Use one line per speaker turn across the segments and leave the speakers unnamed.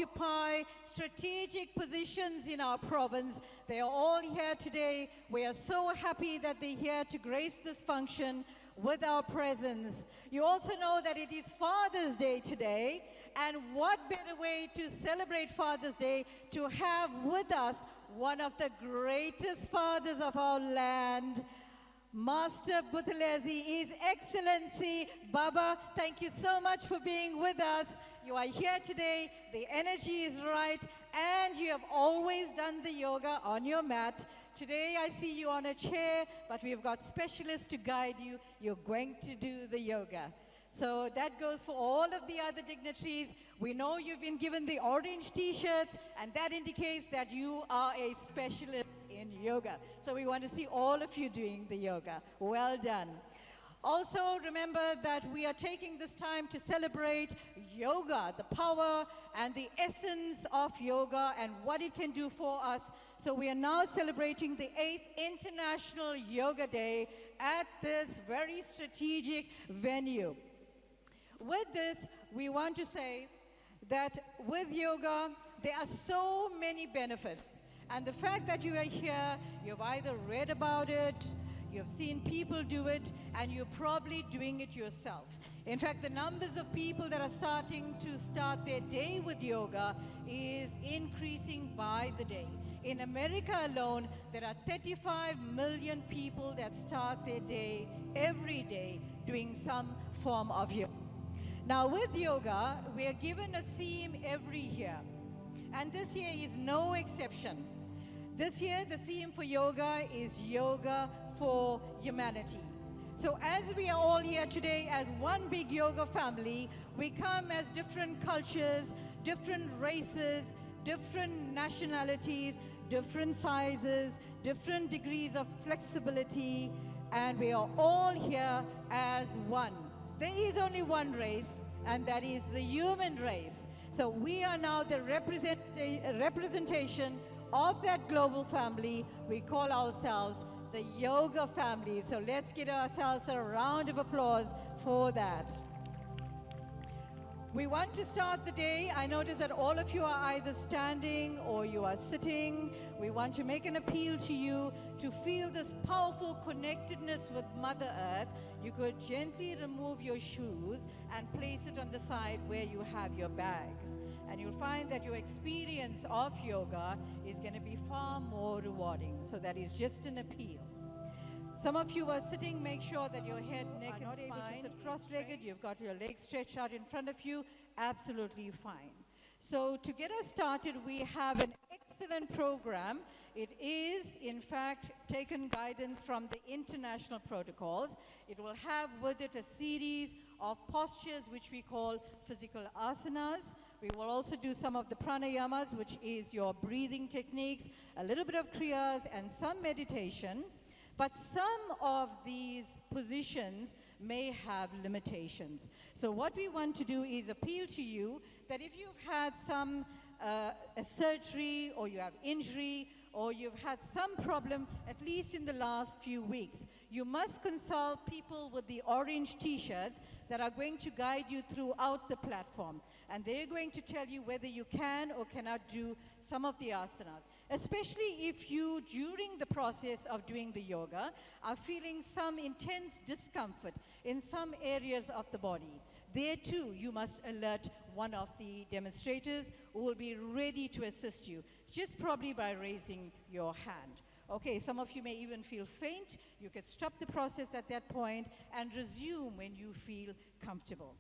occupy strategic positions in our province. They are all here today. We are so happy that they're here to grace this function with our presence. You also know that it is Father's Day today, and what better way to celebrate Father's Day to have with us one of the greatest fathers of our land, Master Buthelezi, His Excellency Baba. Thank you so much for being with us. You are here today, the energy is right, and you have always done the yoga on your mat. Today I see you on a chair, but we've got specialists to guide you. You're going to do the yoga. So that goes for all of the other dignitaries. We know you've been given the orange t-shirts, and that indicates that you are a specialist in yoga. So we want to see all of you doing the yoga. Well done. Also remember that we are taking this time to celebrate yoga, the power and the essence of yoga and what it can do for us. So we are now celebrating the 8th International Yoga Day at this very strategic venue. With this, we want to say that with yoga, there are so many benefits. And the fact that you are here, you've either read about it, you've seen people do it, and you're probably doing it yourself. In fact, the numbers of people that are starting to start their day with yoga is increasing by the day. In America alone, there are 35 million people that start their day every day doing some form of yoga. Now with yoga, we are given a theme every year, and this year is no exception. This year, the theme for yoga is Yoga for Humanity. So as we are all here today as one big yoga family, we come as different cultures, different races, different nationalities, different sizes, different degrees of flexibility, and we are all here as one. There is only one race, and that is the human race. So we are now the representation of that global family. We call ourselves the yoga family. So let's give ourselves a round of applause for that. We want to start the day. I notice that all of you are either standing or you are sitting. We want to make an appeal to you to feel this powerful connectedness with Mother Earth. You could gently remove your shoes and place it on the side where you have your bags. And you'll find that your experience of yoga is going to be far more rewarding. So that is just an appeal. Some of you are sitting, make sure that your head, neck, and spine is cross-legged. You've got your legs stretched out in front of you. Absolutely fine. So to get us started, we have an excellent program. It is, in fact, taken guidance from the international protocols. It will have with it a series of postures which we call physical asanas. We will also do some of the pranayamas, which is your breathing techniques, a little bit of kriyas, and some meditation. But some of these positions may have limitations. So what we want to do is appeal to you that if you've had some a surgery, or you have injury, or you've had some problem, at least in the last few weeks, you must consult people with the orange t-shirts that are going to guide you throughout the platform. And they're going to tell you whether you can or cannot do some of the asanas. Especially if you, during the process of doing the yoga, are feeling some intense discomfort in some areas of the body. There too, you must alert one of the demonstrators who will be ready to assist you, just probably by raising your hand. Okay, some of you may even feel faint. You could stop the process at that point and resume when you feel comfortable.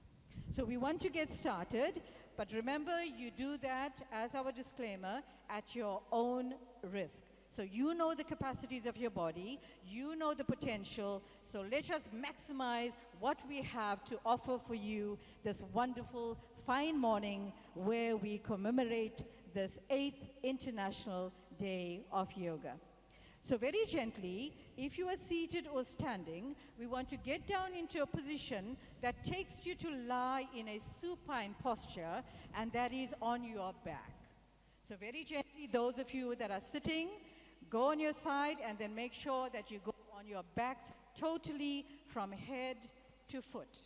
So we want to get started, but remember, you do that, as our disclaimer, at your own risk. So you know the capacities of your body, you know the potential, so let us maximize what we have to offer for you this wonderful, fine morning where we commemorate this 8th International Day of Yoga. So very gently, if you are seated or standing, we want to get down into a position that takes you to lie in a supine posture, and that is on your back. So very gently, those of you that are sitting, go on your side and then make sure that you go on your backs totally from head to foot.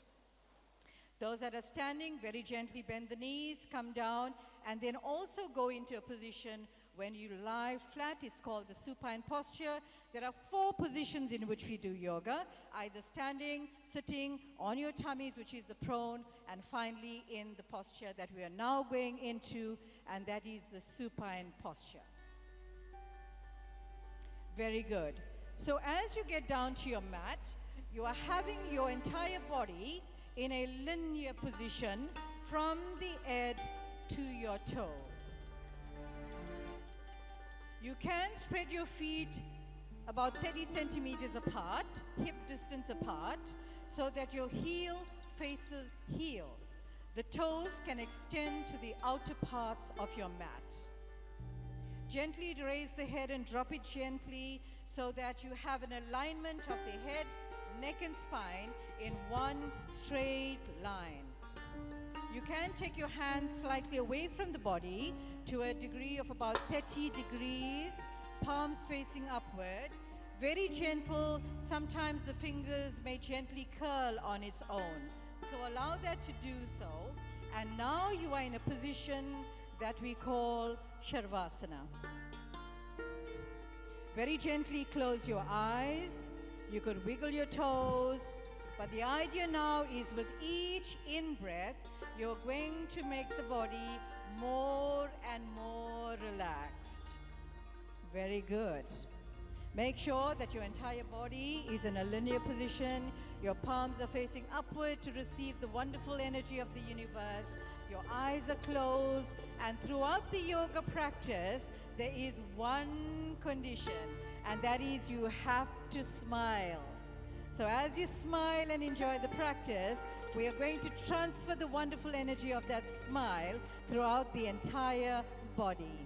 Those that are standing, very gently bend the knees, come down, and then also go into a position when you lie flat. It's called the supine posture. There are 4 positions in which we do yoga, either standing, sitting, on your tummies, which is the prone, and finally in the posture that we are now going into, and that is the supine posture. Very good. So as you get down to your mat, you are having your entire body in a linear position from the head to your toes. You can spread your feet about 30 centimeters apart, hip distance apart, so that your heel faces heel. The toes can extend to the outer parts of your mat. Gently raise the head and drop it gently so that you have an alignment of the head, neck and spine in one straight line. You can take your hands slightly away from the body to a degree of about 30 degrees, palms facing upward. Very gentle. Sometimes the fingers may gently curl on its own. So allow that to do so. And now you are in a position that we call Shavasana. Very gently close your eyes. You could wiggle your toes. But the idea now is with each in-breath, you're going to make the body more and more relaxed. Very good. Make sure that your entire body is in a linear position. Your palms are facing upward to receive the wonderful energy of the universe. Your eyes are closed. And throughout the yoga practice, there is one condition, and that is you have to smile. So as you smile and enjoy the practice, we are going to transfer the wonderful energy of that smile throughout the entire body.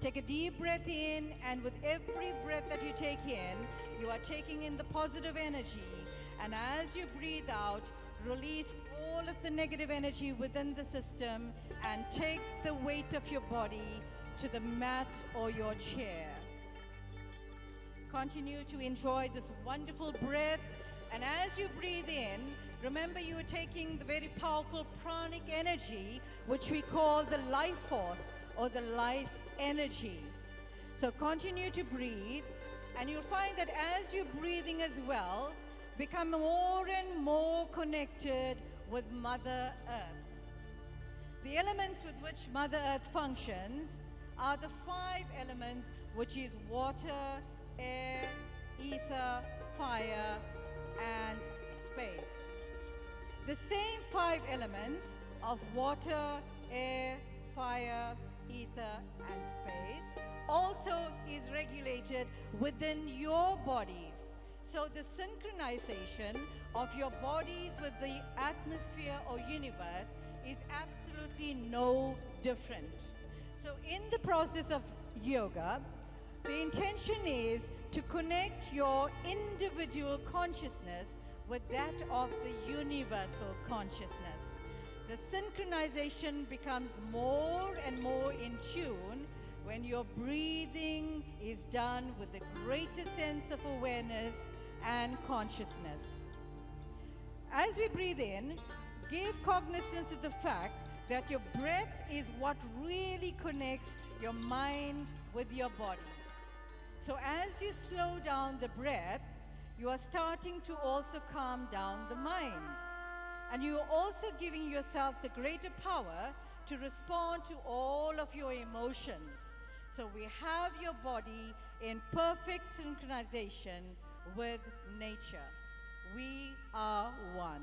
Take a deep breath in, and with every breath that you take in, you are taking in the positive energy. And as you breathe out, release all of the negative energy within the system and take the weight of your body to the mat or your chair. Continue to enjoy this wonderful breath. And as you breathe in, remember you are taking the very powerful pranic energy, which we call the life force or the life energy. So continue to breathe, and you'll find that as you're breathing as well, become more and more connected with Mother Earth. The elements with which Mother Earth functions are the 5 elements, which is water, air, ether, fire, and space. The same 5 elements of water, air, fire, ether, and space also is regulated within your bodies. So the synchronization of your bodies with the atmosphere or universe is absolutely no different. So in the process of yoga, the intention is to connect your individual consciousness with that of the universal consciousness. The synchronization becomes more and more in tune when your breathing is done with a greater sense of awareness and consciousness. As we breathe in, give cognizance of the fact that your breath is what really connects your mind with your body. So as you slow down the breath, you are starting to also calm down the mind. And you are also giving yourself the greater power to respond to all of your emotions. So we have your body in perfect synchronization with nature. We are one.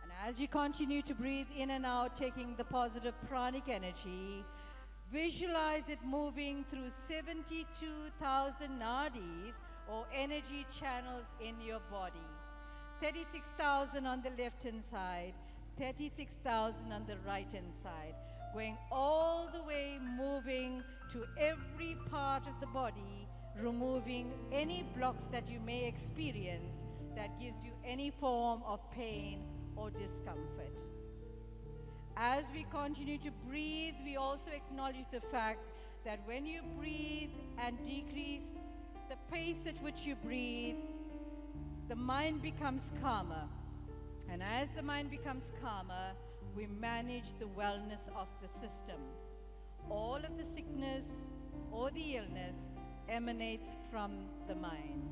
And as you continue to breathe in and out, taking the positive pranic energy, visualize it moving through 72,000 nadis or energy channels in your body. 36,000 on the left-hand side, 36,000 on the right-hand side, going all the way, moving to every part of the body, removing any blocks that you may experience that gives you any form of pain or discomfort. As we continue to breathe, we also acknowledge the fact that when you breathe and decrease the pace at which you breathe, the mind becomes calmer. And as the mind becomes calmer, we manage the wellness of the system. All of the sickness or the illness emanates from the mind.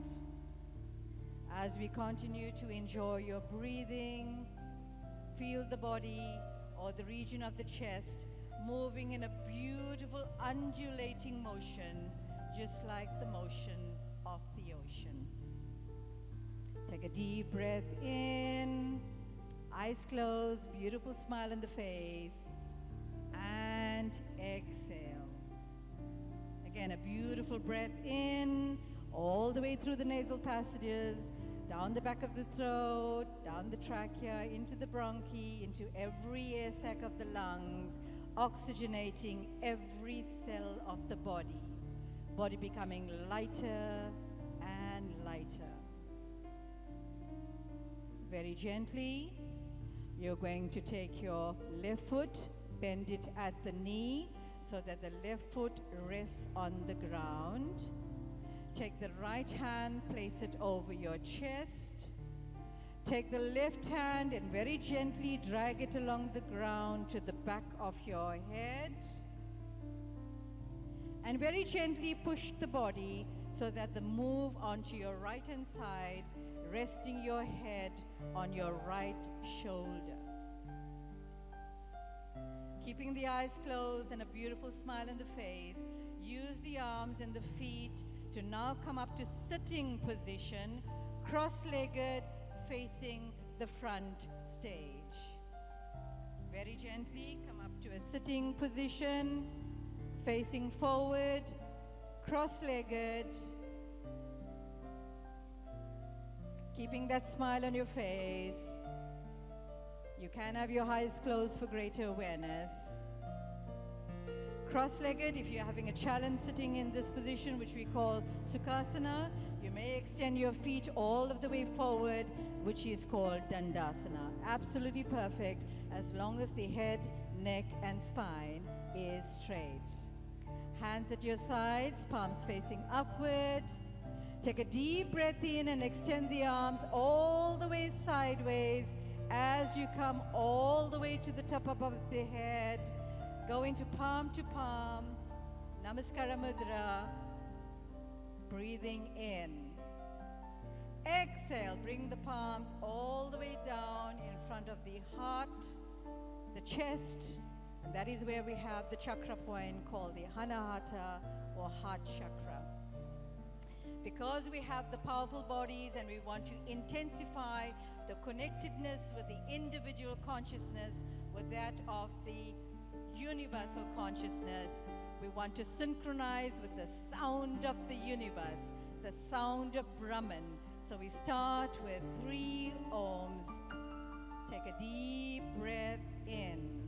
As we continue to enjoy your breathing, feel the body or the region of the chest moving in a beautiful undulating motion, just like the motion of the ocean. Take a deep breath in, eyes closed, beautiful smile on the face, and exhale. Again, a beautiful breath in, all the way through the nasal passages, down the back of the throat, down the trachea, into the bronchi, into every air sac of the lungs, oxygenating every cell of the body. Body becoming lighter and lighter. Very gently, you're going to take your left foot, bend it at the knee so that the left foot rests on the ground. Take the right hand, place it over your chest. Take the left hand and very gently drag it along the ground to the back of your head. And very gently push the body so that the move onto your right hand side, resting your head on your right shoulder. Keeping the eyes closed and a beautiful smile on the face, use the arms and the feet to now come up to sitting position, cross-legged, facing the front stage. Very gently come up to a sitting position, facing forward, cross-legged, keeping that smile on your face. You can have your eyes closed for greater awareness. Cross-legged, if you're having a challenge sitting in this position, which we call Sukhasana, you may extend your feet all of the way forward, which is called Dandasana. Absolutely perfect, as long as the head, neck, and spine is straight. Hands at your sides, palms facing upward. Take a deep breath in and extend the arms all the way sideways as you come all the way to the top of the head. Go into palm to palm, Namaskara Mudra, breathing in. Exhale, bring the palms all the way down in front of the heart, the chest, and that is where we have the chakra point called the Anahata or heart chakra. Because we have the powerful bodies and we want to intensify the connectedness with the individual consciousness with that of the universal consciousness, we want to synchronize with the sound of the universe, the sound of Brahman. So we start with 3 ohms. Take a deep breath in.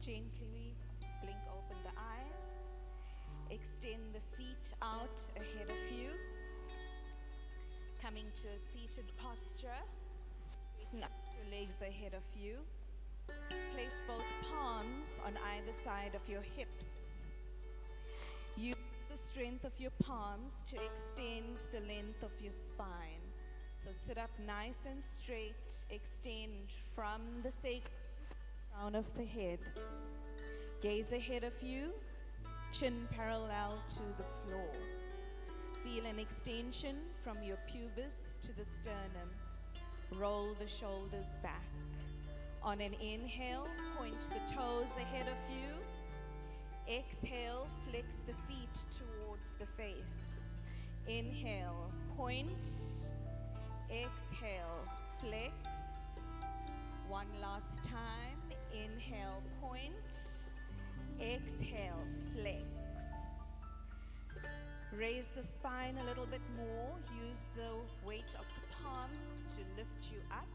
Gently blink open the eyes, extend the feet out ahead of you, coming to a seated posture, straighten up your legs ahead of you, place both palms on either side of your hips. Use the strength of your palms to extend the length of your spine. So sit up nice and straight, extend from the sacrum crown of the head. Gaze ahead of you, chin parallel to the floor. Feel an extension from your pubis to the sternum. Roll the shoulders back. On an inhale, point the toes ahead of you. Exhale, flex the feet towards the face. Inhale, point. Exhale, flex. One last time. Inhale, point. Exhale, flex. Raise the spine a little bit more. Use the weight of the palms to lift you up.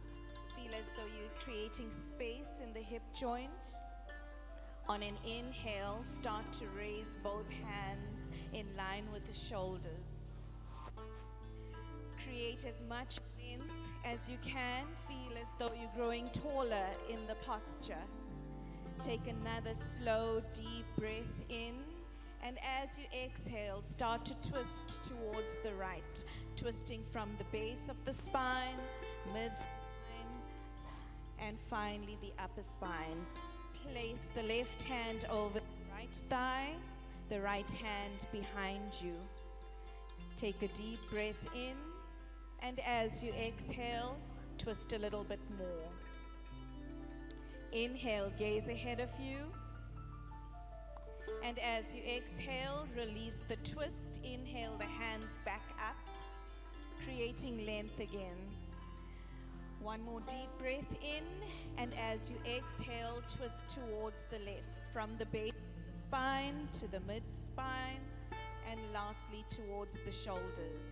Feel as though you're creating space in the hip joint. On an inhale, start to raise both hands in line with the shoulders. Create as much length as you can. Feel as though you're growing taller in the posture. Take another slow, deep breath in. And as you exhale, start to twist towards the right. Twisting from the base of the spine, mid-spine, and finally the upper spine. Place the left hand over the right thigh, the right hand behind you. Take a deep breath in, and as you exhale, twist a little bit more. Inhale, gaze ahead of you. And as you exhale, release the twist. Inhale the hands back up, creating length again. One more deep breath in, and as you exhale, twist towards the left, from the base of the spine to the mid-spine, and lastly towards the shoulders.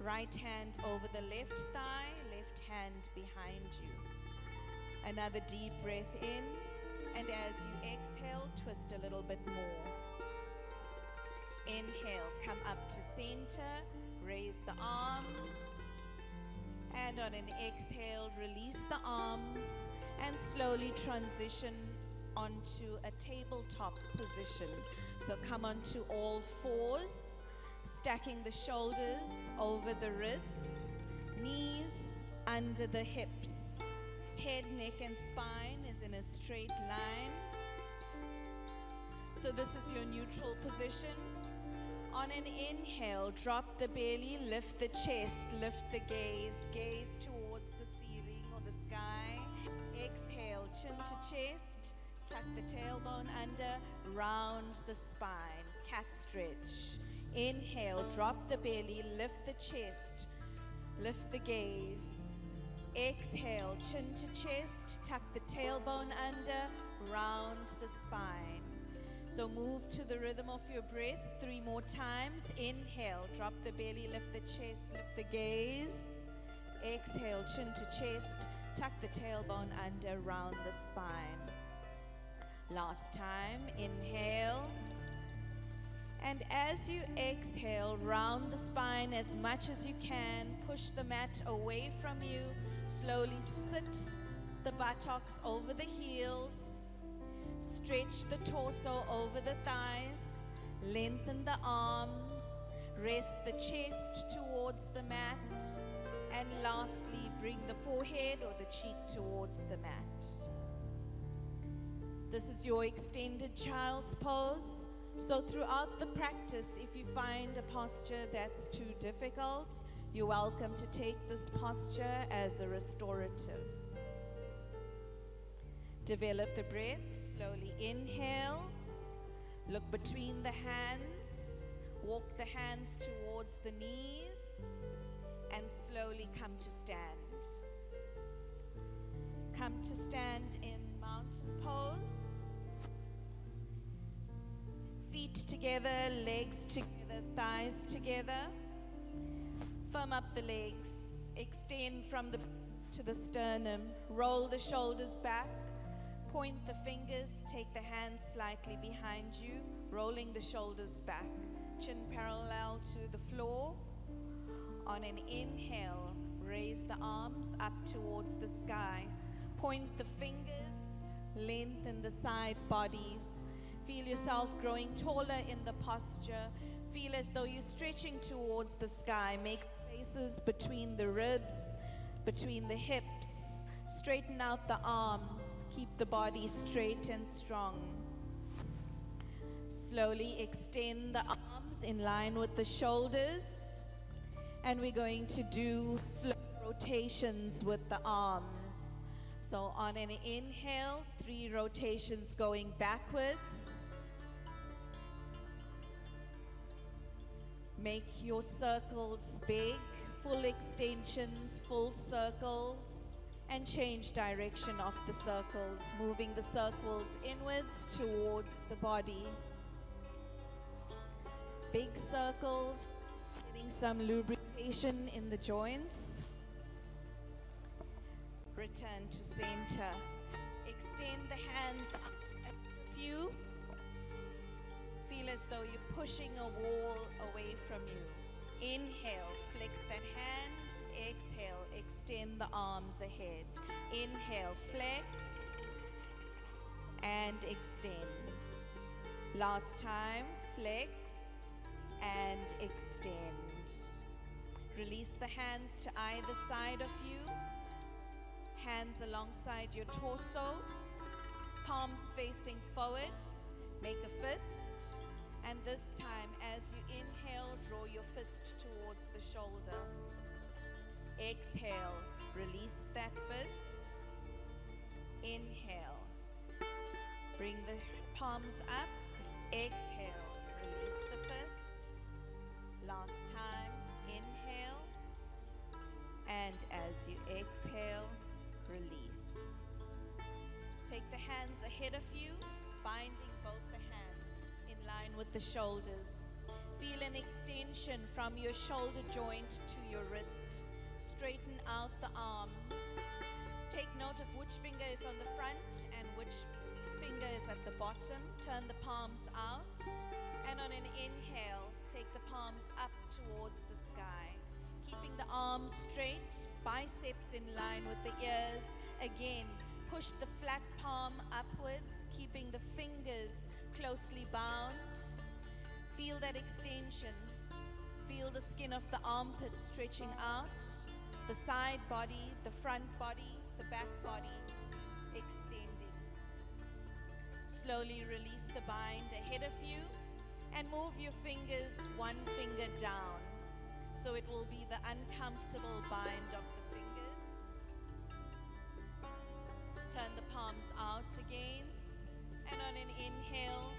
Right hand over the left thigh, left hand behind you. Another deep breath in, and as you exhale, twist a little bit more. Inhale, come up to center, raise the arms. And on an exhale, release the arms and slowly transition onto a tabletop position. So come onto all fours, stacking the shoulders over the wrists, knees under the hips. Head, neck, and spine is in a straight line. So this is your neutral position. On an inhale, drop the belly, lift the chest, lift the gaze. Gaze towards the ceiling or the sky. Exhale, chin to chest. Tuck the tailbone under, round the spine. Cat stretch. Inhale, drop the belly, lift the chest, lift the gaze. Exhale, chin to chest, tuck the tailbone under, round the spine. So move to the rhythm of your breath 3 more times. Inhale, drop the belly, lift the chest, lift the gaze. Exhale, chin to chest, tuck the tailbone under, round the spine. Last time, inhale. And as you exhale, round the spine as much as you can. Push the mat away from you. Slowly sit the buttocks over the heels. Stretch the torso over the thighs. Lengthen the arms. Rest the chest towards the mat. And lastly, bring the forehead or the cheek towards the mat. This is your extended child's pose. So throughout the practice, if you find a posture that's too difficult, you're welcome to take this posture as a restorative. Develop the breath. Slowly inhale. Look between the hands. Walk the hands towards the knees. And slowly come to stand. Come to stand in mountain pose. Feet together, legs together, thighs together. Firm up the legs. Extend from the to the sternum. Roll the shoulders back. Point the fingers. Take the hands slightly behind you. Rolling the shoulders back. Chin parallel to the floor. On an inhale, raise the arms up towards the sky. Point the fingers. Lengthen the side bodies. Feel yourself growing taller in the posture. Feel as though you're stretching towards the sky. Make spaces between the ribs, between the hips. Straighten out the arms. Keep the body straight and strong. Slowly extend the arms in line with the shoulders. And we're going to do slow rotations with the arms. So on an inhale, 3 rotations going backwards. Make your circles big, full extensions, full circles. and change direction of the circles, moving the circles inwards towards the body. Big circles, getting some lubrication in the joints. Return to center. Extend the hands up a few. Feel as though you're pushing a wall away from you. Inhale, flex that hand. Exhale, extend the arms ahead. Inhale, flex and extend. Last time, flex and extend. Release the hands to either side of you. Hands alongside your torso. Palms facing forward. Make a fist. And this time, as you inhale, draw your fist towards the shoulder. Exhale, release that fist. Inhale. Bring the palms up. Exhale, release the fist. Last time, inhale. And as you exhale, release. Take the hands ahead of you, binding both the hands in line with the shoulders. Feel an extension from your shoulder joint to your wrist. Straighten out the arms. Take note of which finger is on the front and which finger is at the bottom. Turn the palms out. And on an inhale, take the palms up towards the sky. Keeping the arms straight, biceps in line with the ears. Again, push the flat palm upwards, keeping the fingers closely bound. Feel that extension. Feel the skin of the armpit stretching out. The side body, the front body, the back body, extending. Slowly release the bind ahead of you and move your fingers one finger down. So it will be the uncomfortable bind of the fingers. Turn the palms out again. And on an inhale,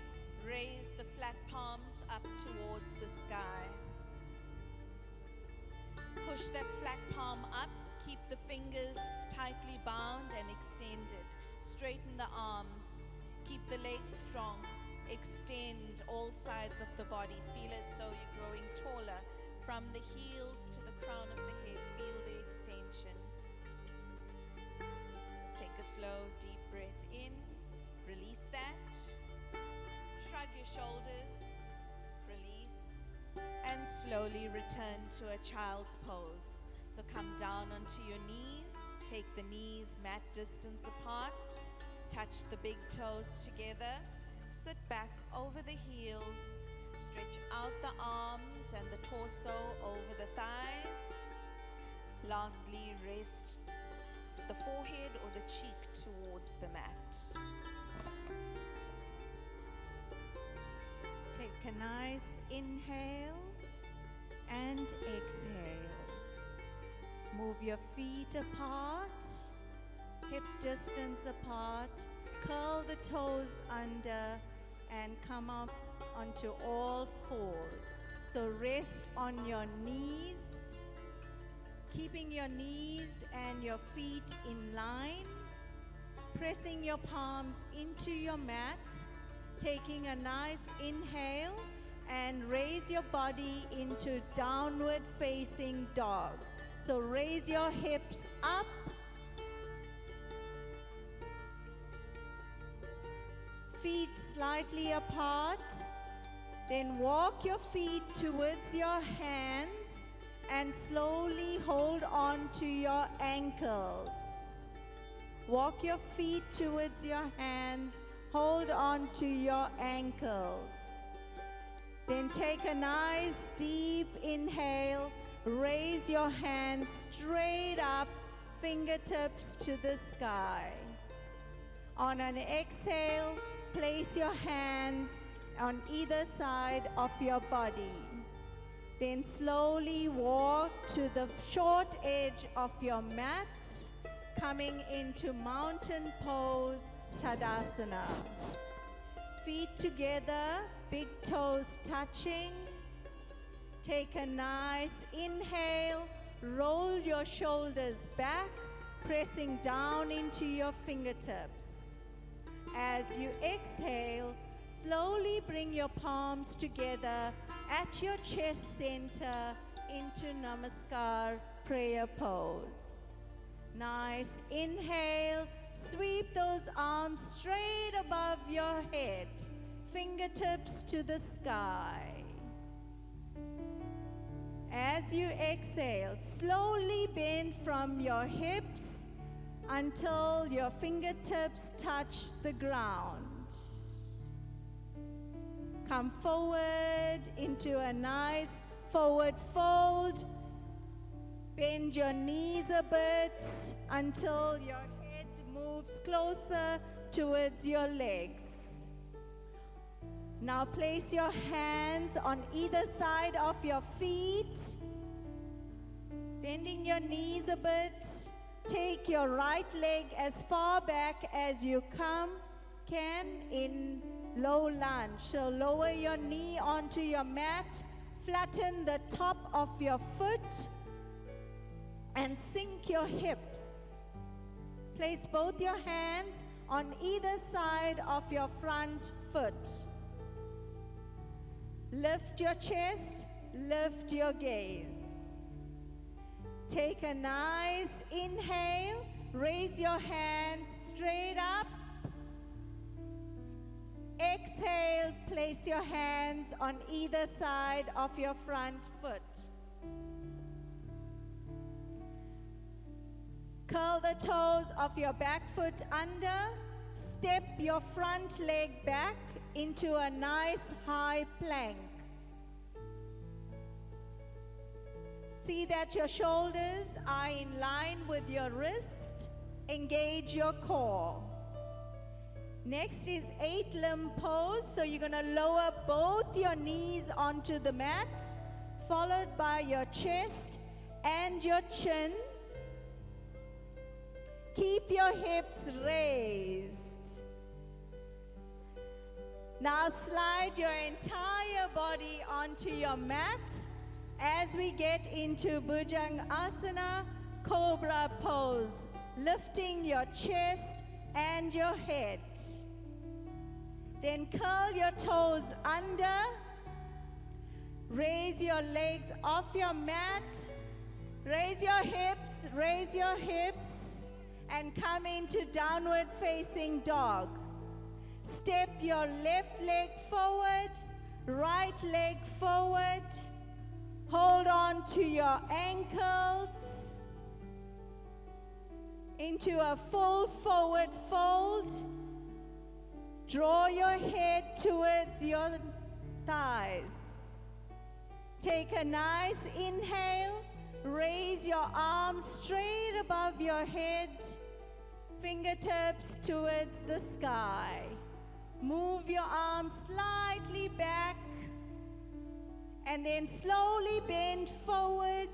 raise the flat palms up towards the sky. Push that flat palm up, keep the fingers tightly bound and extended. Straighten the arms, keep the legs strong, extend all sides of the body. Feel as though you're growing taller from the heels to the crown of the head. Feel the extension. Take a slow, deep breath in, release that. Shrug your shoulders. And slowly return to a child's pose. So come down onto your knees. Take the knees mat distance apart. Touch the big toes together. Sit back over the heels. Stretch out the arms and the torso over the thighs. Lastly, rest the forehead or the cheek towards the mat. Take a nice inhale and exhale. Move your feet apart, hip distance apart. Curl the toes under and come up onto all fours. So rest on your knees, keeping your knees and your feet in line, pressing your palms into your mat, taking a nice inhale and raise your body into downward facing dog. So raise your hips up, feet slightly apart, then walk your feet towards your hands and slowly hold on to your ankles. Walk your feet towards your hands, hold on to your ankles. Then take a nice deep inhale, raise your hands straight up, fingertips to the sky. On an exhale, place your hands on either side of your body. Then slowly walk to the short edge of your mat, coming into mountain pose, Tadasana. Feet together, big toes touching. Take a nice inhale, roll your shoulders back,
pressing down into your fingertips. As you exhale, slowly bring your palms together at your chest center into Namaskar prayer pose. Nice inhale, sweep those arms straight above your head, fingertips to the sky. As you exhale, slowly bend from your hips until your fingertips touch the ground. Come forward into a nice forward fold. Bend your knees a bit until your head moves closer towards your legs. Now place your hands on either side of your feet. Bending your knees a bit. Take your right leg as far back as you can in low lunge. So lower your knee onto your mat. Flatten the top of your foot and sink your hips. Place both your hands on either side of your front foot. Lift your chest, lift your gaze. Take a nice inhale, raise your hands straight up. Exhale, place your hands on either side of your front foot. Curl the toes of your back foot under. Step your front leg back into a nice high plank. See that your shoulders are in line with your wrist. Engage your core. Next is 8-limb pose. So you're going to lower both your knees onto the mat, followed by your chest and your chin. Keep your hips raised. Now slide your entire body onto your mat as we get into Bhujangasana, Cobra pose, lifting your chest and your head. Then curl your toes under, raise your legs off your mat, raise your hips, and come into downward facing dog. Step your left leg forward, right leg forward. Hold on to your ankles into a full forward fold. Draw your head towards your thighs. Take a nice inhale. Raise your arms straight above your head. Fingertips towards the sky. Move your arms slightly back. And then slowly bend forward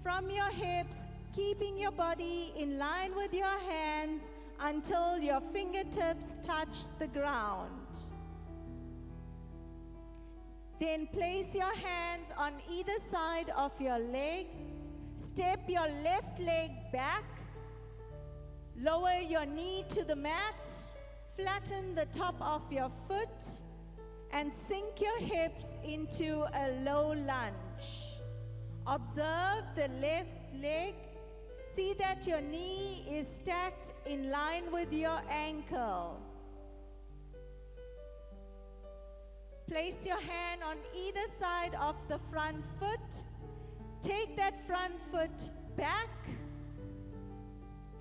from your hips, keeping your body in line with your hands until your fingertips touch the ground. Then place your hands on either side of your leg. Step your left leg back. Lower your knee to the mat. Flatten the top of your foot and sink your hips into a low lunge. Observe the left leg. See that your knee is stacked in line with your ankle. Place your hand on either side of the front foot. Take that front foot back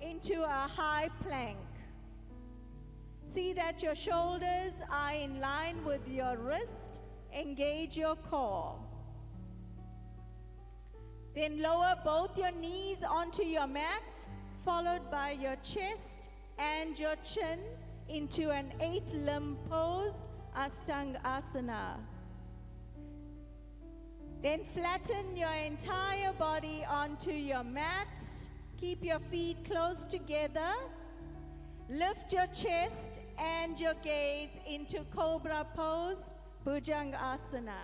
into a high plank. See that your shoulders are in line with your wrist. Engage your core. Then lower both your knees onto your mat, followed by your chest and your chin into an 8-limb pose, Ashtangasana. Then flatten your entire body onto your mat. Keep your feet close together. Lift your chest and your gaze into Cobra pose, Bhujangasana.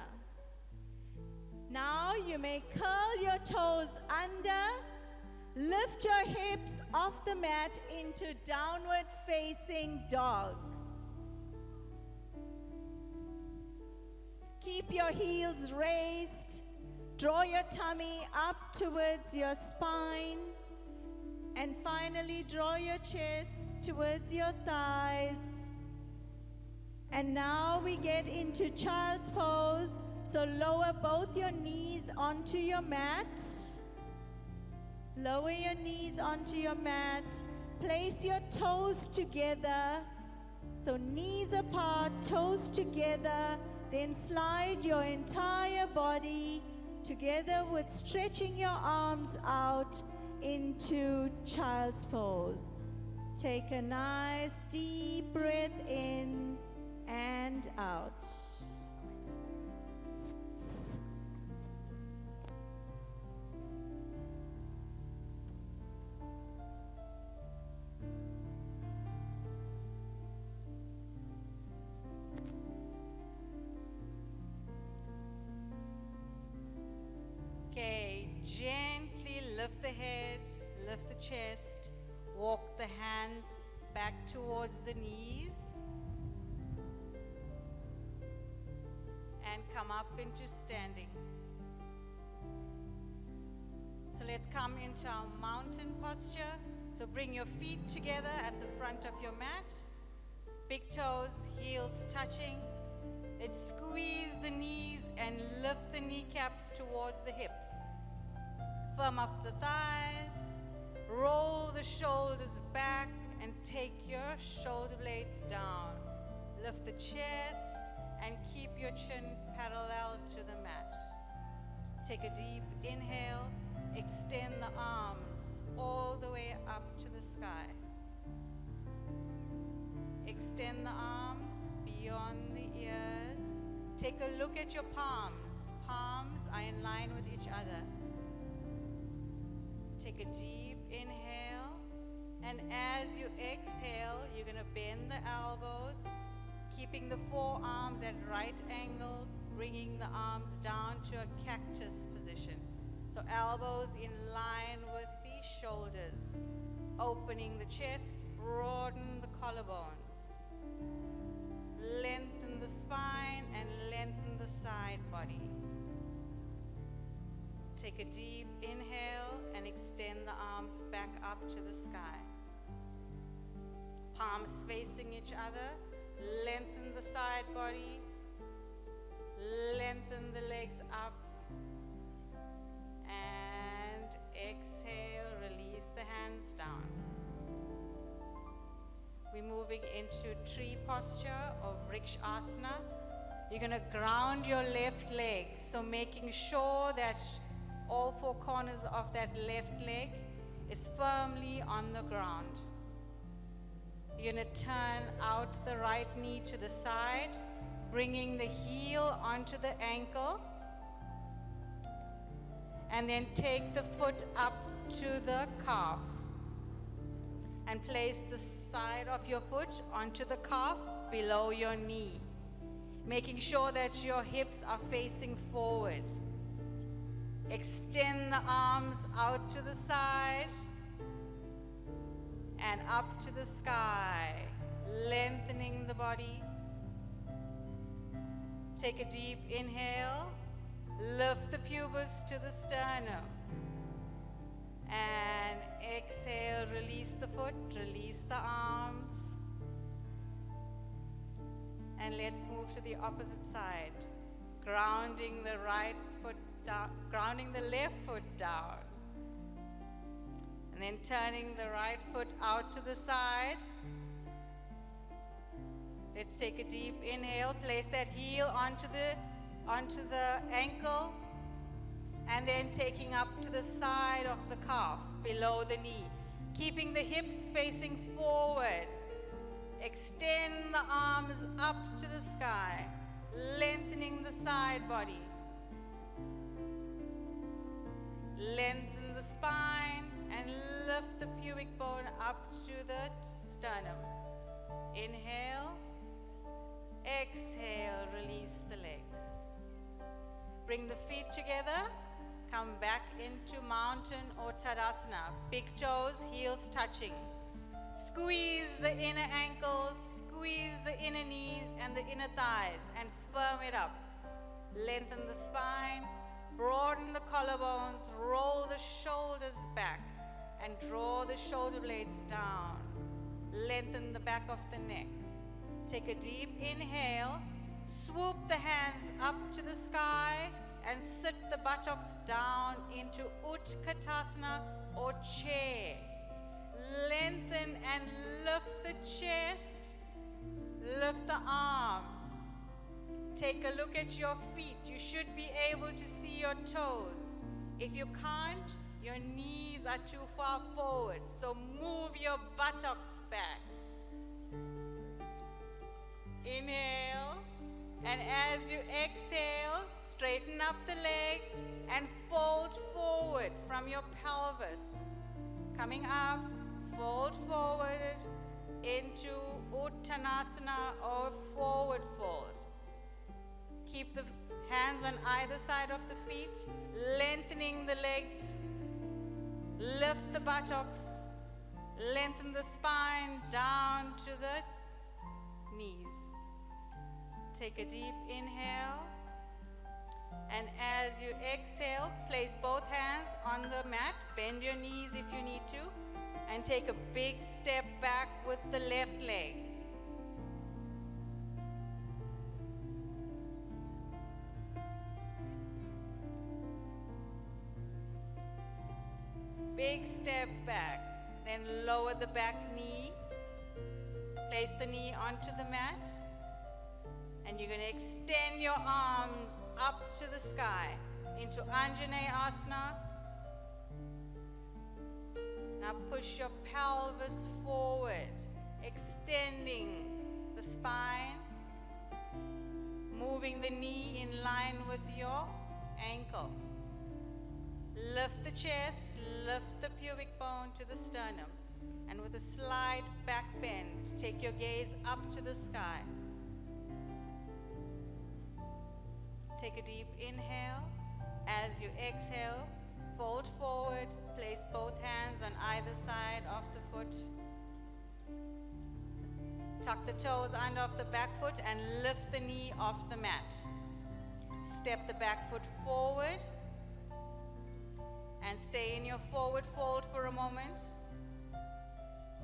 Now you may curl your toes under,
Lift your hips off the mat into downward facing dog. Keep your heels raised. Draw your tummy up towards your spine. And finally, draw your chest towards your thighs. And now we get into child's pose. So lower both your knees onto your mat. Lower your knees onto your mat. Place your toes together. So knees apart, toes together. Then slide your entire body together with stretching your arms out into child's pose. Take a nice deep breath in and out.
Okay, gently lift the head, lift the chest, walk the hands back towards the knees, and come up into standing. So let's come into our mountain posture. So bring your feet together at the front of your mat, big toes, heels touching. Let's squeeze the knees and lift the kneecaps towards the hips. Firm up the thighs, roll the shoulders back and take your shoulder blades down. Lift the chest and keep your chin parallel to the mat. Take a deep inhale, extend the arms all the way up to the sky. Extend the arms beyond the ears. Take a look at your palms. Palms are in line with each other. Take a deep inhale, and as you exhale, you're going to bend the elbows, keeping the forearms at right angles, bringing the arms down to a cactus position. So elbows in line with the shoulders, opening the chest, broaden the collarbones, lengthen the spine and lengthen the side body. Take a deep inhale and extend the arms back up to the sky. Palms facing each other, lengthen the side body, lengthen the legs up, and exhale, release the hands down. We're moving into tree posture of Vrikshasana. You're going to ground your left leg, so making sure that all four corners of that left leg is firmly on the ground. You're going to turn out the right knee to the side, bringing the heel onto the ankle, and then take the foot up to the calf and place the side of your foot onto the calf below your knee, making sure that your hips are facing forward. Extend the arms out to the side and up to the sky, lengthening the body. Take a deep inhale, lift the pubis to the sternum, and exhale, release the foot, release the arms. And let's move to the opposite side, grounding the right foot down, grounding the left foot down, and then turning the right foot out to the side. Let's take a deep inhale, place that heel onto the ankle, and then taking up to the side of the calf, below the knee, keeping the hips facing forward. Extend the arms up to the sky, lengthening the side body. Lengthen the spine and lift the pubic bone up to the sternum. Inhale, exhale, release the legs. Bring the feet together, come back into mountain or Tadasana. Big toes, heels touching. Squeeze the inner ankles, squeeze the inner knees and the inner thighs and firm it up. Lengthen the spine, broaden the collarbones, roll the shoulders back and draw the shoulder blades down. Lengthen the back of the neck. Take a deep inhale, swoop the hands up to the sky and sit the buttocks down into Utkatasana or chair. Lengthen and lift the chest, lift the arms. Take a look at your feet. You should be able to see your toes. If you can't, your knees are too far forward, so move your buttocks back. Inhale, and as you exhale, straighten up the legs and fold forward from your pelvis. Coming up, fold forward into Uttanasana or forward fold. Keep the hands on either side of the feet, lengthening the legs. Lift the buttocks, lengthen the spine down to the knees. Take a deep inhale, and as you exhale, place both hands on the mat, bend your knees if you need to, and take a big step back with the left leg. Big step back, then lower the back knee, place the knee onto the mat, and you're going to extend your arms up to the sky into Anjaneyasana. Now push your pelvis forward, extending the spine, moving the knee in line with your ankle. Lift the chest, lift the pubic bone to the sternum, and with a slight back bend, take your gaze up to the sky. Take a deep inhale. As you exhale, fold forward, place both hands on either side of the foot. Tuck the toes under of the back foot and lift the knee off the mat. Step the back foot forward and stay in your forward fold for a moment.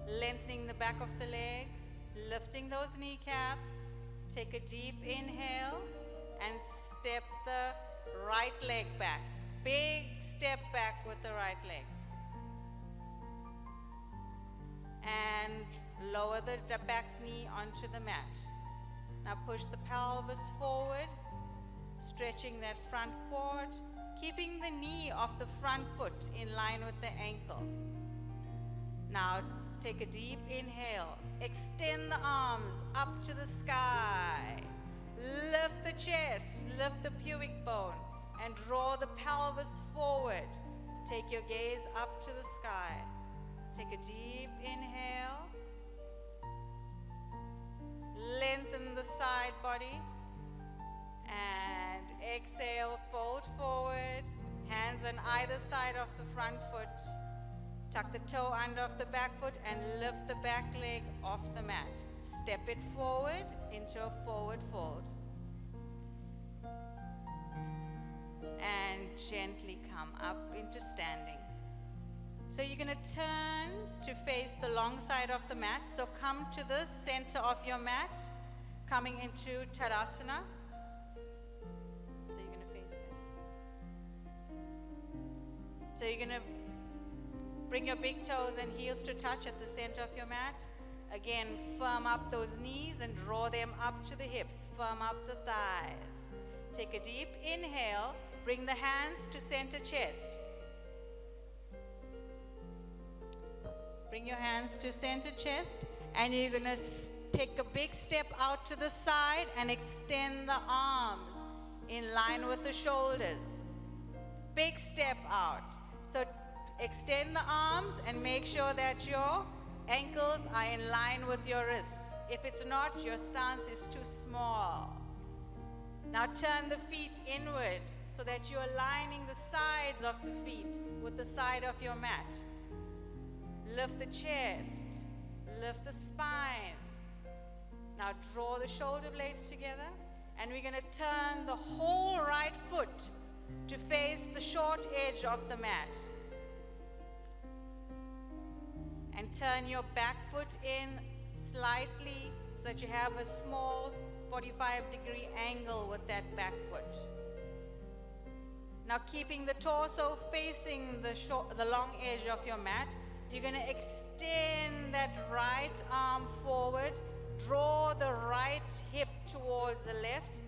Lengthening the back of the legs, lifting those kneecaps. Take a deep inhale and step the right leg back. Big step back with the right leg. And lower the back knee onto the mat. Now push the pelvis forward, stretching that front quad, keeping the knee off the front foot in line with the ankle. Now take a deep inhale. Extend the arms up to the sky. Lift the chest, lift the pubic bone, and draw the pelvis forward. Take your gaze up to the sky. Take a deep inhale. Lengthen the side body. And exhale, fold forward. Hands on either side of the front foot. Tuck the toe under of the back foot and lift the back leg off the mat. Step it forward into a forward fold. And gently come up into standing. So you're going to turn to face the long side of the mat. So come to the center of your mat, coming into Tadasana. So you're going to face that. So you're going to bring your big toes and heels to touch at the center of your mat. Again, firm up those knees and draw them up to the hips. Firm up the thighs. Take a deep inhale. Bring the hands to center chest. Bring your hands to center chest, and you're going to take a big step out to the side and extend the arms in line with the shoulders. Big step out. So extend the arms and make sure that your ankles are in line with your wrists. If it's not, your stance is too small. Now turn the feet inward so that you're aligning the sides of the feet with the side of your mat. Lift the chest, lift the spine. Now draw the shoulder blades together, and we're going to turn the whole right foot to face the short edge of the mat. And turn your back foot in slightly so that you have a small 45-degree angle with that back foot. Now keeping the torso facing the long edge of your mat, you're going to extend that right arm forward, draw the right hip towards the left,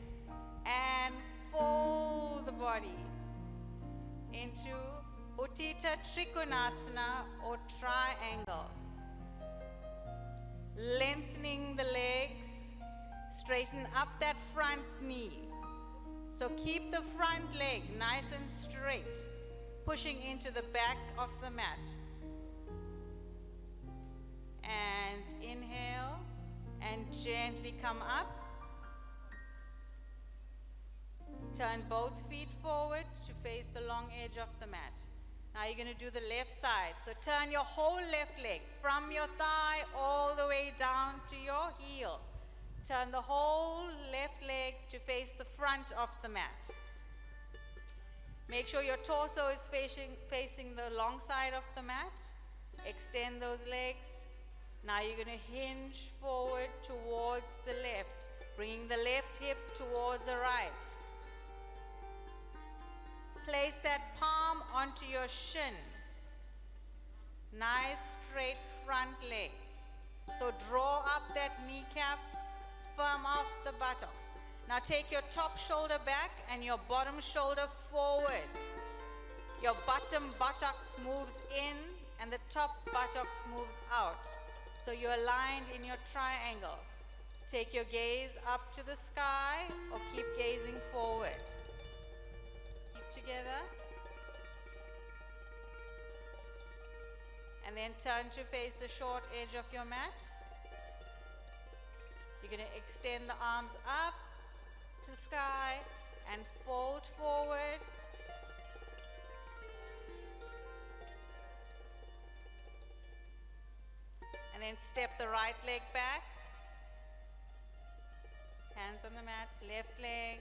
and fold the body into Utthita Trikonasana or triangle. Lengthening the legs, straighten up that front knee. So keep the front leg nice and straight, pushing into the back of the mat. And inhale and gently come up. Turn both feet forward to face the long edge of the mat. Now you're going to do the left side. So turn your whole left leg from your thigh all the way down to your heel. Turn the whole left leg to face the front of the mat. Make sure your torso is facing the long side of the mat. Extend those legs. Now you're going to hinge forward towards the left, bringing the left hip towards the right. Place that palm onto your shin. Nice straight front leg. So draw up that kneecap, firm off the buttocks. Now take your top shoulder back and your bottom shoulder forward. Your bottom buttocks moves in and the top buttocks moves out. So you're aligned in your triangle. Take your gaze up to the sky or keep gazing forward. Keep together. And then turn to face the short edge of your mat. You're going to extend the arms up to the sky and fold forward. And then step the right leg back. Hands on the mat, left leg.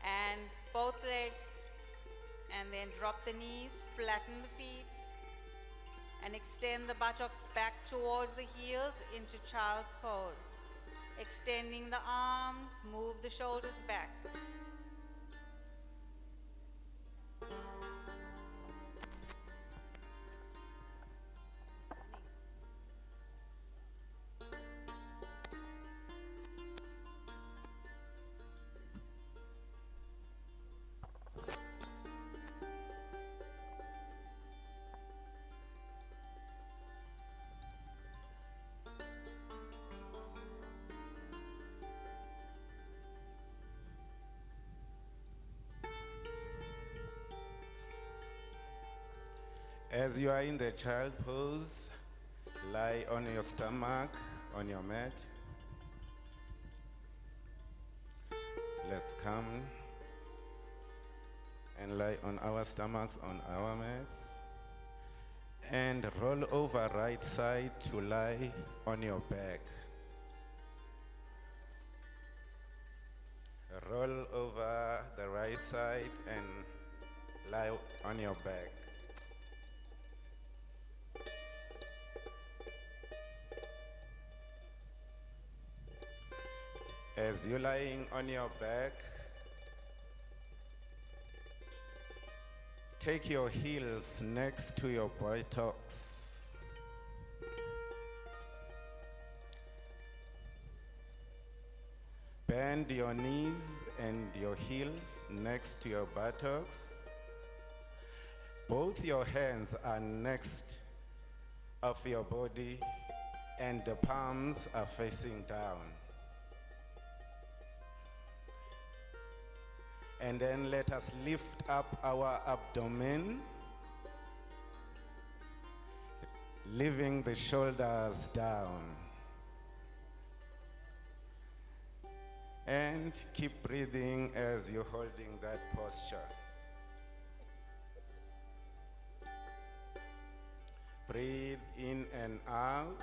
And both legs. And then drop the knees, flatten the feet. And extend the buttocks back towards the heels into child's pose. Extending the arms, move the shoulders back.
As you are in the child pose, lie on your stomach, on your mat. Let's come and lie on our stomachs, on our mats. And roll over right side to lie on your back. Roll over the right side and lie on your back. As you're lying on your back, take your heels next to your buttocks. Bend your knees and your heels next to your buttocks. Both your hands are next of your body and the palms are facing down. And then let us lift up our abdomen, leaving the shoulders down. And keep breathing as you're holding that posture. Breathe in and out.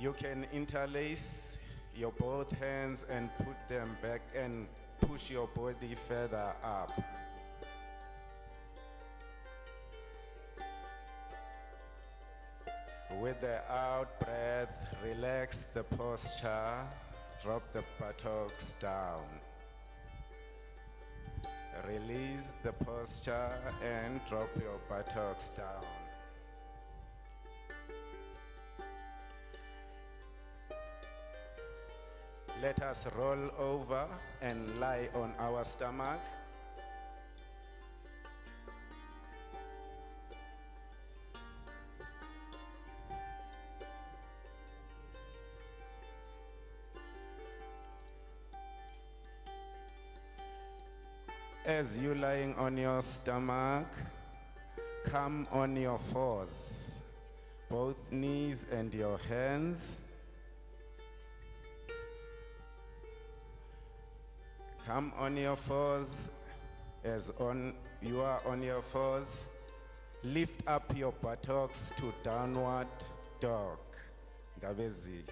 You can interlace your both hands and put them back and push your body further up. With the out breath, relax the posture, drop the buttocks down. Release the posture and drop your buttocks down. Let us roll over and lie on our stomach. As you're lying on your stomach, come on your fours, both knees and your hands. Come on your fours. As you are on your fours, lift up your buttocks to downward dog. Ndabezit.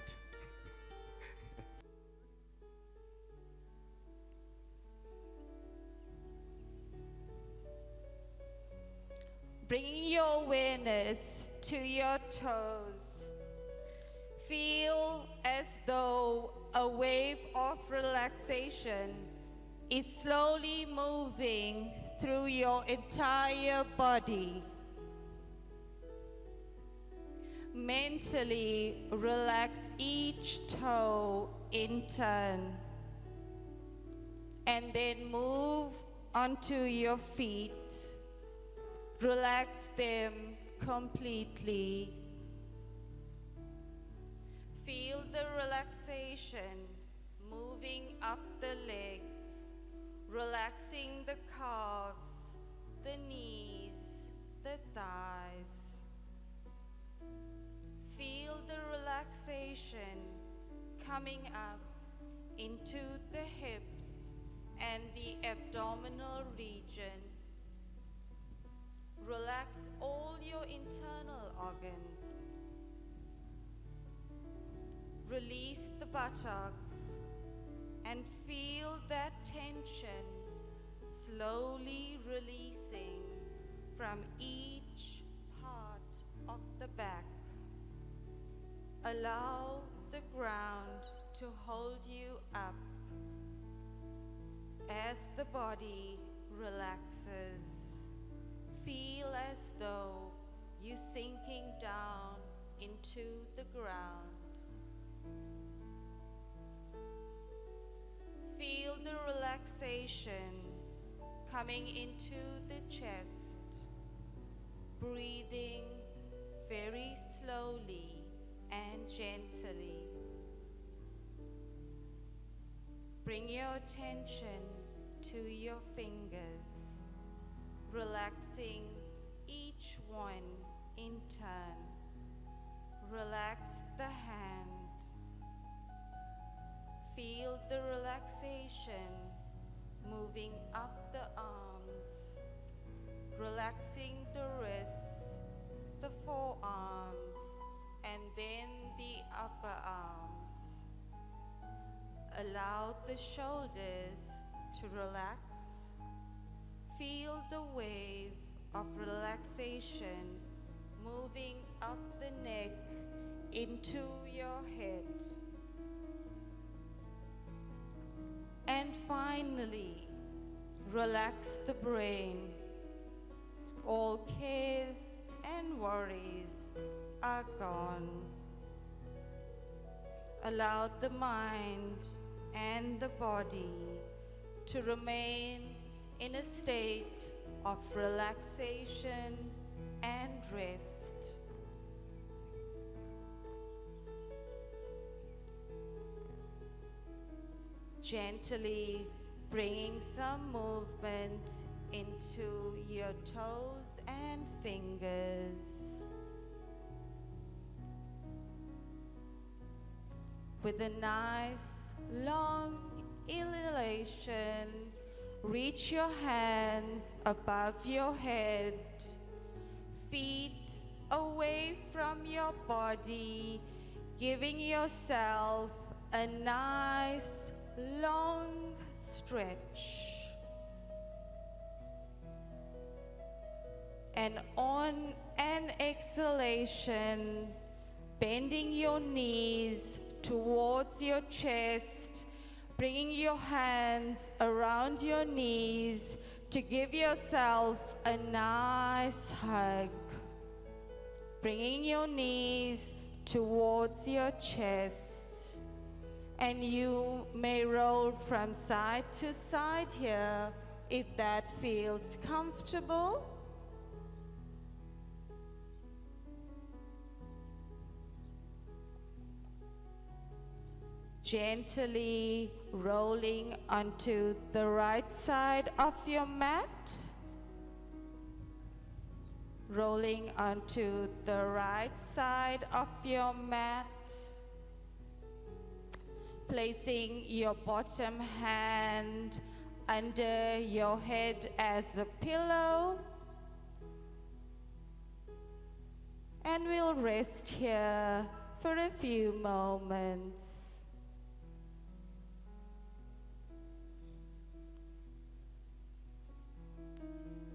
Bringing your awareness to your toes. Feel as though a wave of relaxation is slowly moving through your entire body. Mentally relax each toe in turn and then move onto your feet. Relax them completely. Feel the relaxation moving up the legs, relaxing the calves, the knees, the thighs. Feel the relaxation coming up into the hips and the abdominal region. Relax all your internal organs. Release the buttocks and feel that tension slowly releasing from each part of the back. Allow the ground to hold you up as the body relaxes. Feel as though you're sinking down into the ground. Feel the relaxation coming into the chest, breathing very slowly and gently. Bring your attention to your fingers, relaxing each one in turn. Relax the hand. Feel the relaxation moving up the arms, relaxing the wrists, the forearms, and then the upper arms. Allow the shoulders to relax. Feel the wave of relaxation moving up the neck into your head. And finally, relax the brain. All cares and worries are gone. Allow the mind and the body to remain in a state of relaxation and rest. Gently bringing some movement into your toes and fingers. with a nice long inhalation, reach your hands above your head, feet away from your body, giving yourself a nice long stretch. And on an exhalation, bending your knees towards your chest, bringing your hands around your knees to give yourself a nice hug. Bringing your knees towards your chest. And you may roll from side to side here if that feels comfortable. Gently rolling onto the right side of your mat. Rolling onto the right side of your mat. Placing your bottom hand under your head as a pillow. And we'll rest here for a few moments.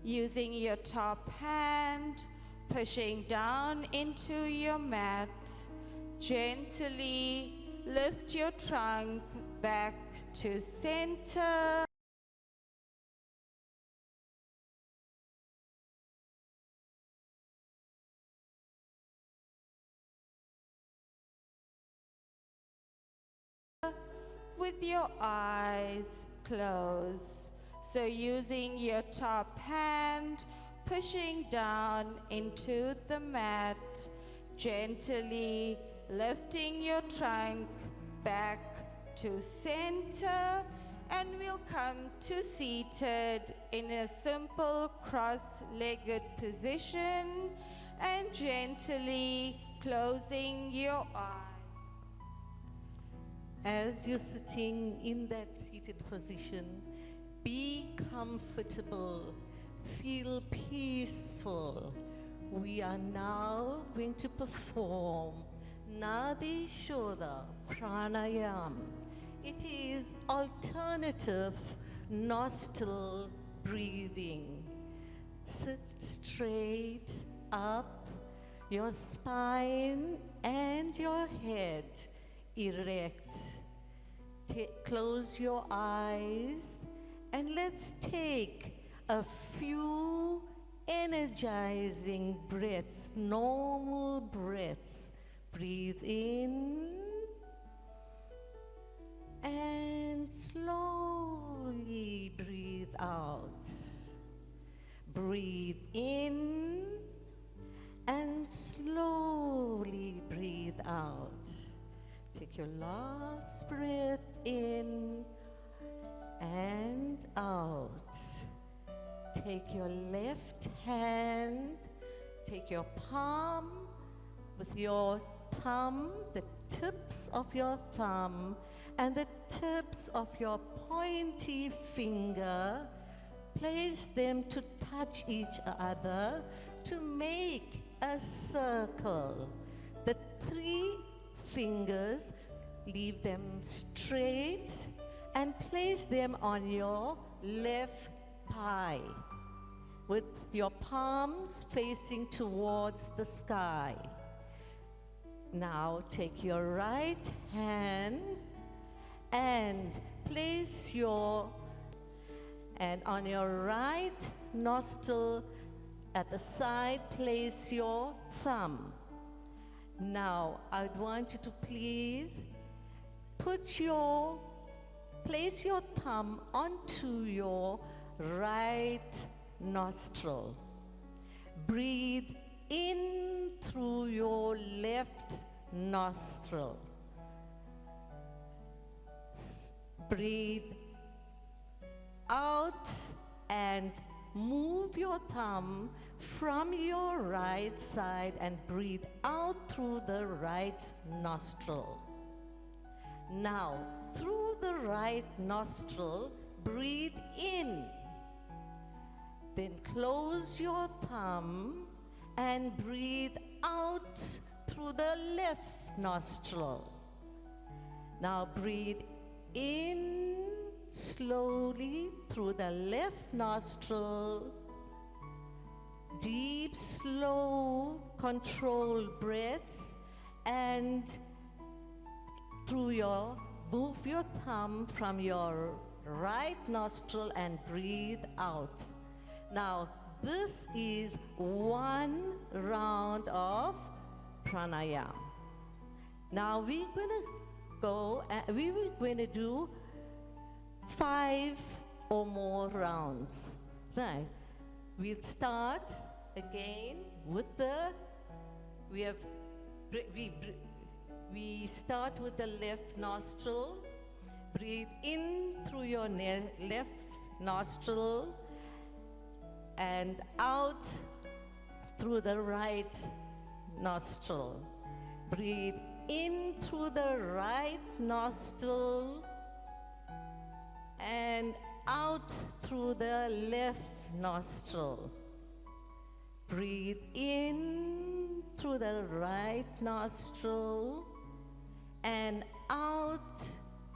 Using your top hand, pushing down into your mat, gently lift your trunk back to center. With your eyes closed. So using your top hand, pushing down into the mat, gently lifting your trunk back to center, and we'll come to seated in a simple cross-legged position and gently closing your eyes.
As you're sitting in that seated position, be comfortable, feel peaceful. We are now going to perform Nadi Shodha Pranayam. It is alternative nostril breathing. Sit straight up, your spine and your head erect. Close your eyes. And let's take a few energizing breaths, normal breaths. Breathe in and slowly breathe out. Breathe in and slowly breathe out. Take your last breath in and out. Take your left hand, take your palm with your thumb, the tips of your thumb and the tips of your pointy finger, place them to touch each other to make a circle. The 3 fingers, leave them straight and place them on your left thigh with your palms facing towards the sky. Now take your right hand and place and on your right nostril at the side, place your thumb. Now I'd want you to please place your thumb onto your right nostril. Breathe in through your left nostril. Breathe out and move your thumb from your right side and breathe out through the right nostril. Now, through the right nostril, breathe in. Then close your thumb and breathe out through the left nostril. Now breathe in slowly through the left nostril. Deep, slow, controlled breaths, and move your thumb from your right nostril and breathe out. Now, this is one round of pranayama. Now we're going to do 5 or more rounds, right? We'll start again with we start with the left nostril. Breathe in through your left nostril and out through the right nostril. Breathe in through the right nostril and out through the left nostril. Breathe in through the right nostril and out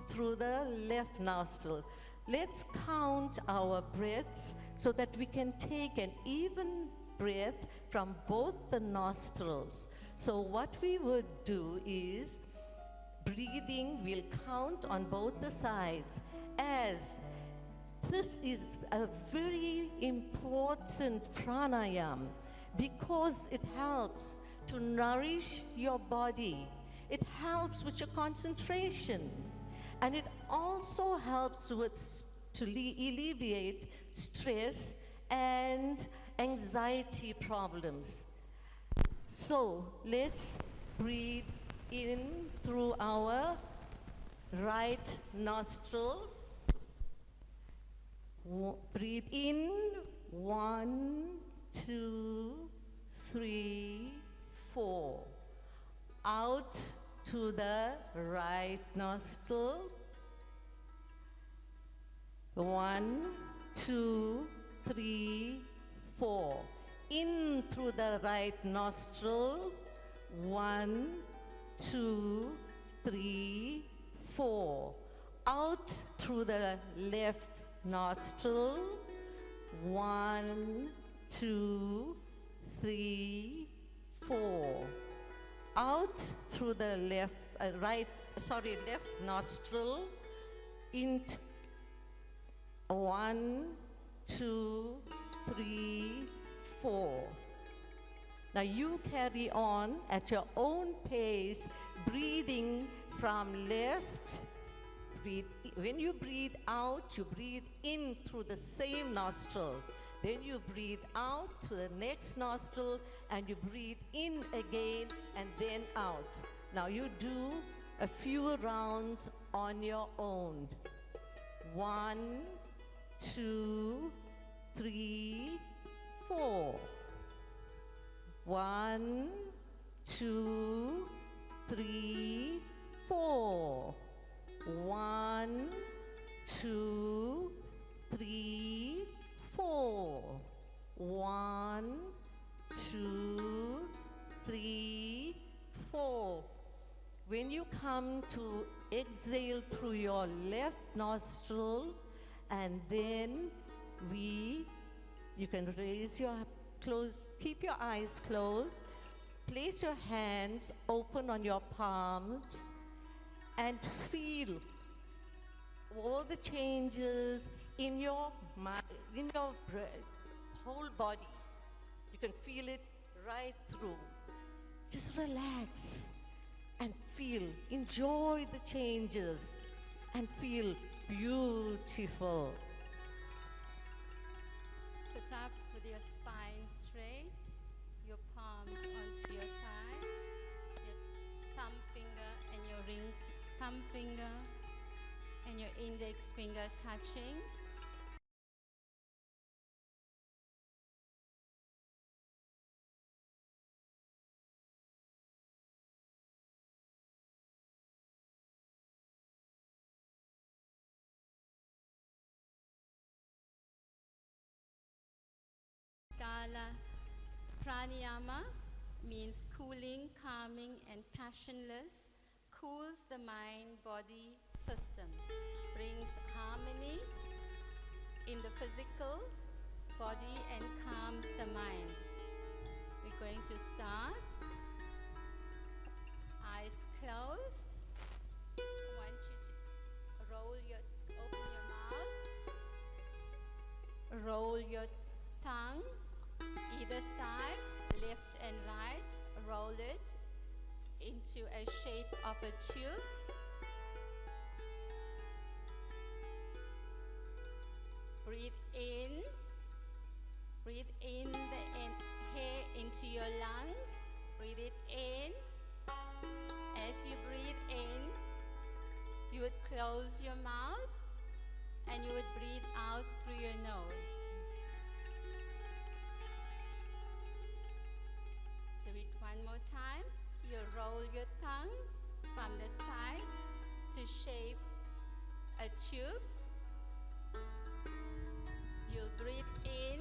through the left nostril. Let's count our breaths so that we can take an even breath from both the nostrils. So what we would do is, breathing, we'll count on both the sides, as this is a very important pranayama because it helps to nourish your body. It helps with your concentration. And it also helps to alleviate stress and anxiety problems. So let's breathe in through our right nostril. Breathe in, 1, 2, 3, 4. Out to the right nostril. 1, 2, 3, 4. In through the right nostril. 1, 2, 3, 4. Out through the left nostril. 1, 2, 3, 4. Out through the left nostril. In 1, 2, 3, 4. Now you carry on at your own pace, breathing from left. When you breathe out, you breathe in through the same nostril. Then you breathe out to the next nostril and you breathe in again and then out. Now you do a few rounds on your own. 1, 2, 3, 4. 1, 2, 3, 4. 1, 2, 3, 4. 1, 2, 3, 4. When you come to exhale through your left nostril, and then you can keep your eyes closed, place your hands open on your palms, and feel all the changes in your mind, in your whole body. You can feel it right through. Just relax and feel, enjoy the changes and feel beautiful.
Sit up with your spine straight, your palms onto your thighs, your thumb finger and your ring thumb finger and your index finger touching. Pranayama means cooling, calming, and passionless, cools the mind, body, system, brings harmony in the physical body and calms the mind. We're going to start. Eyes closed. I want you to open your mouth, roll your tongue, either side, left and right, roll it into a shape of a tube. Breathe in the air into your lungs. Breathe it in. As you breathe in, you would close your mouth and you would breathe out through your nose. Do it one more time. You roll your tongue from the sides to shape a tube. You'll breathe in,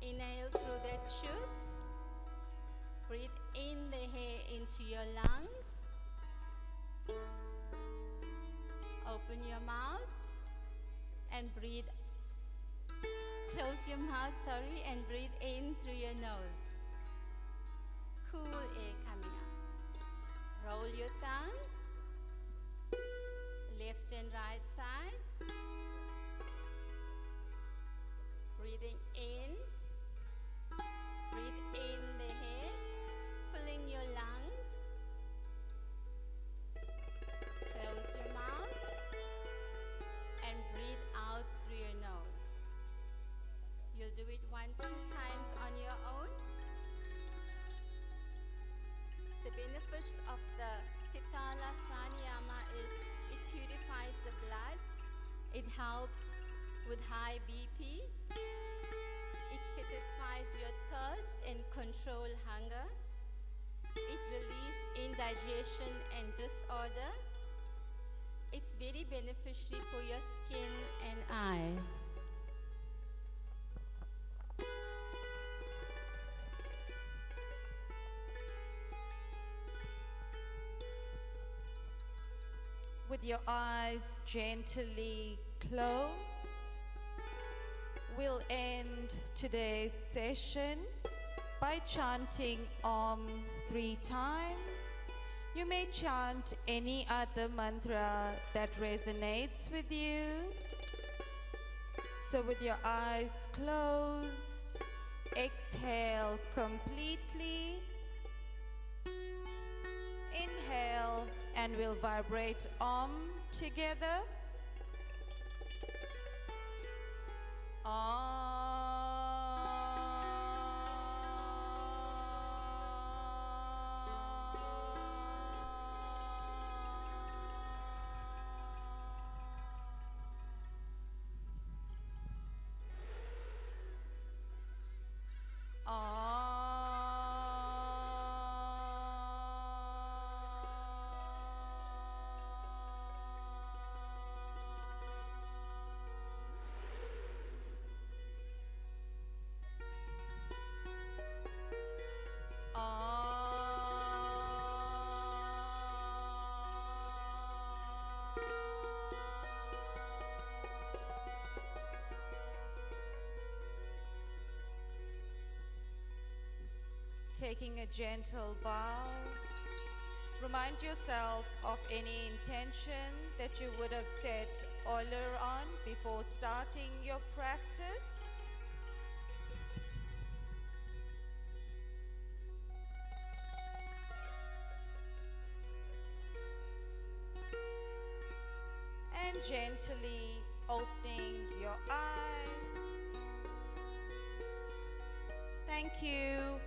inhale through that tube, breathe in the air into your lungs, open your mouth and breathe, close your mouth, and breathe in through your nose. Cool air coming up. Roll your tongue, left and right side. Breathing in, breathe in the air, filling your lungs. Close your mouth and breathe out through your nose. You'll do it 1-2 times on your own. The benefits of the Sitala Pranayama is it purifies the blood, it helps with high BP, it satisfies your thirst and control hunger, it relieves indigestion and disorder, it's very beneficial for your skin and eye.
With your eyes gently closed, we'll end today's session by chanting Om 3 times. You may chant any other mantra that resonates with you. So with your eyes closed, exhale completely. Inhale, and we'll vibrate Om together. Om. Taking a gentle bow, remind yourself of any intention that you would have set earlier on before starting your practice. And gently opening your eyes. Thank you.